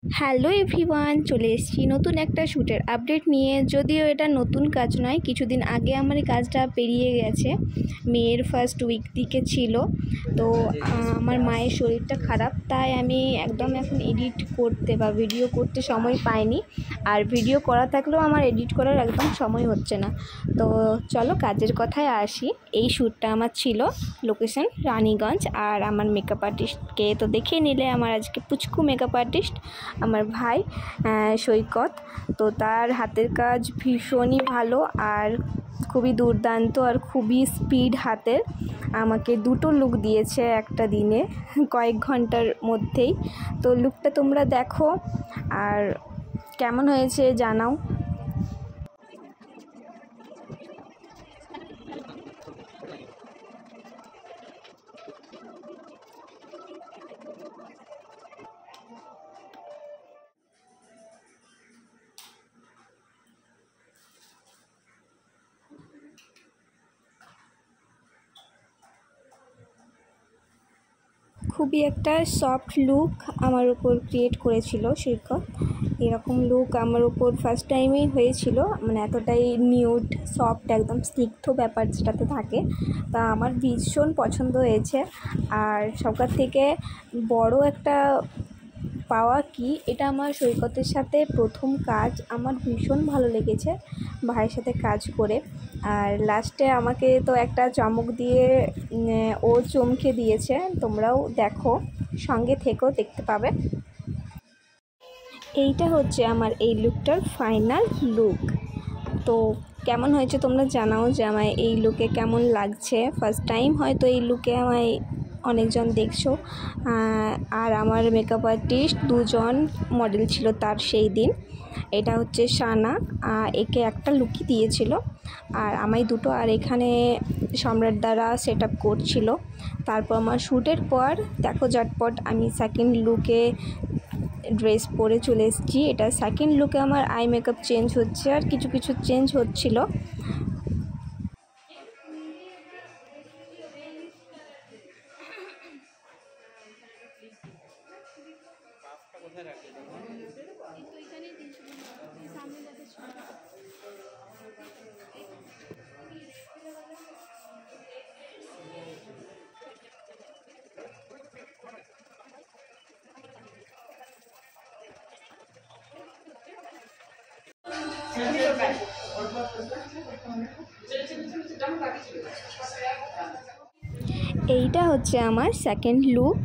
Hello everyone, চলে এসেছি নতুন একটা শ্যুটের আপডেট নিয়ে। যদিও এটা নতুন কাজ নয়, কিছুদিন আগে আমার এই কাজটা পেরিয়ে গেছে। মেয়ের ফার্স্ট উইক দিকে ছিল, তো আমার মায়ের শরীরটা খারাপ, তাই আমি একদম এখন এডিট করতে বা ভিডিও করতে সময় পাইনি। আর ভিডিও করা থাকলেও আমার এডিট করার একদম সময় হচ্ছে না। তো চলো কাজের কথায় আসি। এই শ্যুটটা আমার ছিল লোকেশন রানীগঞ্জ। আর আমার মেকআপ আর্টিস্টকে তো দেখে নিলে, আমার আজকে পুচকু মেকআপ আর্টিস্ট আমার ভাই সৈকত। তো তার হাতের কাজ ভীষণই ভালো আর খুবই দুর্দান্ত আর খুবই স্পিড হাতের। আমাকে দুটো লুক দিয়েছে একটা দিনে, কয়েক ঘন্টার মধ্যেই। তো লুকটা তোমরা দেখো আর কেমন হয়েছে জানাও। খুবই একটা সফট লুক আমার উপর ক্রিয়েট করেছিল সৈকত। এরকম লুক আমার উপর ফার্স্ট টাইমেই হয়েছিল, মানে এতটাই নিউড সফট একদম স্নিগ্ধ ব্যাপার যেটাতে থাকে, তা আমার ভীষণ পছন্দ হয়েছে। আর সবার থেকে বড় একটা পাওয়া কি, এটা আমার সৈকতের সাথে প্রথম কাজ। আমার ভীষণ ভালো লেগেছে ভাইয়ের সাথে কাজ করে। আর লাস্টে আমাকে তো একটা চমক দিয়ে ও চমকে দিয়েছে। তোমরাও দেখো, সঙ্গে থেকেও দেখতে পাবে। এইটা হচ্ছে আমার এই লুকটার ফাইনাল লুক। তো কেমন হয়েছে তোমরা জানাও যে আমায় এই লুকে কেমন লাগছে। ফার্স্ট টাইম হয়তো এই লুকে আমায় অনেকজন দেখছো। আর আমার মেকআপ আর্টিস্ট দুজন মডেল ছিল তার সেই দিন। এটা হচ্ছে সানা, একে একটা লুকই দিয়েছিল আর আমায় দুটো। আর এখানে সম্রাট দ্বারা সেট আপ করছিল। তারপর আমার শ্যুটের পর দেখো ঝটপট আমি সেকেন্ড লুকে ড্রেস পরে চলে এসেছি। এটা সেকেন্ড লুকে আমার আই মেকআপ চেঞ্জ হচ্ছে আর কিছু কিছু চেঞ্জ হচ্ছিল। এইটা হচ্ছে আমার সেকেন্ড লুক।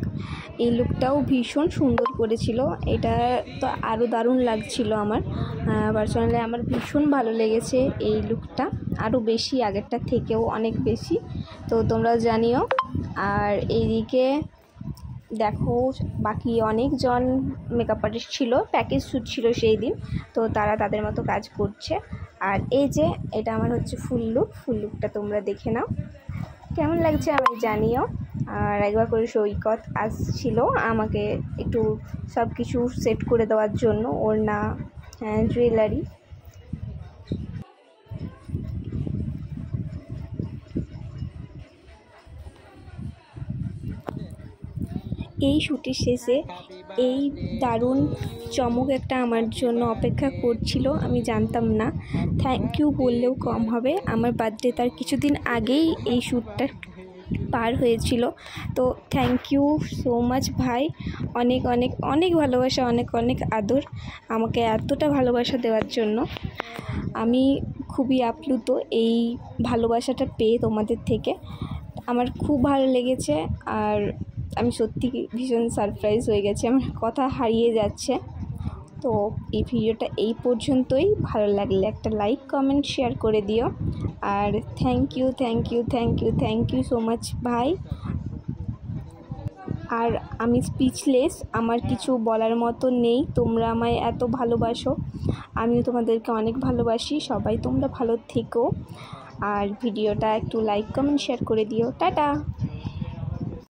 এই লুকটাও ভীষণ সুন্দর করেছিল। এটা তো আরও দারুণ লাগছিল আমার পার্সোনালি। আমার ভীষণ ভালো লেগেছে এই লুকটা, আরও বেশি, আগেরটা থেকেও অনেক বেশি। তো তোমরা জানিও। আর এইদিকে দেখো বাকি অনেকজন মেকআপ আর্টিস্ট ছিল, প্যাকেজ শ্যুট ছিল সেই দিন, তো তারা তাদের মতো কাজ করছে। আর এই যে এটা আমার হচ্ছে ফুল লুকটা তোমরা দেখে নাও, কেমন লাগছে আমি জানিও। আর একবার করে সৈকত আসছিল আমাকে একটু সব কিছু সেট করে দেওয়ার জন্য, ওড়না জুয়েলারি। এই শ্যুটের শেষে এই দারুণ চমক একটা আমার জন্য অপেক্ষা করছিল, আমি জানতাম না। থ্যাংক ইউ বললেও কম হবে। আমার বার্থডে তার কিছুদিন আগেই এই শ্যুটটা পার হয়েছিল। তো থ্যাংক ইউ সো মাচ ভাই, অনেক অনেক অনেক ভালোবাসা, অনেক অনেক আদর আমাকে এতটা ভালোবাসা দেওয়ার জন্য। আমি খুবই আপ্লুত এই ভালোবাসাটা পেয়ে তোমাদের থেকে। আমার খুব ভালো লেগেছে আর আমি সত্যি ভীষণ সারপ্রাইজ হয়ে গেছি, আমার কথা হারিয়ে যাচ্ছে। তো এই ভিডিওটা এই পর্যন্তই। ভালো লাগলে একটা লাইক কমেন্ট শেয়ার করে দিও। আর থ্যাংক ইউ সো মাচ ভাই। আর আমি স্পিচলেস, আমার কিছু বলার মতো নেই। তোমরা আমায় এত ভালোবাসো, আমিও তোমাদেরকে অনেক ভালোবাসি। সবাই তোমরা ভালো থেকো আর ভিডিওটা একটু লাইক কমেন্ট শেয়ার করে দিও। টাটা।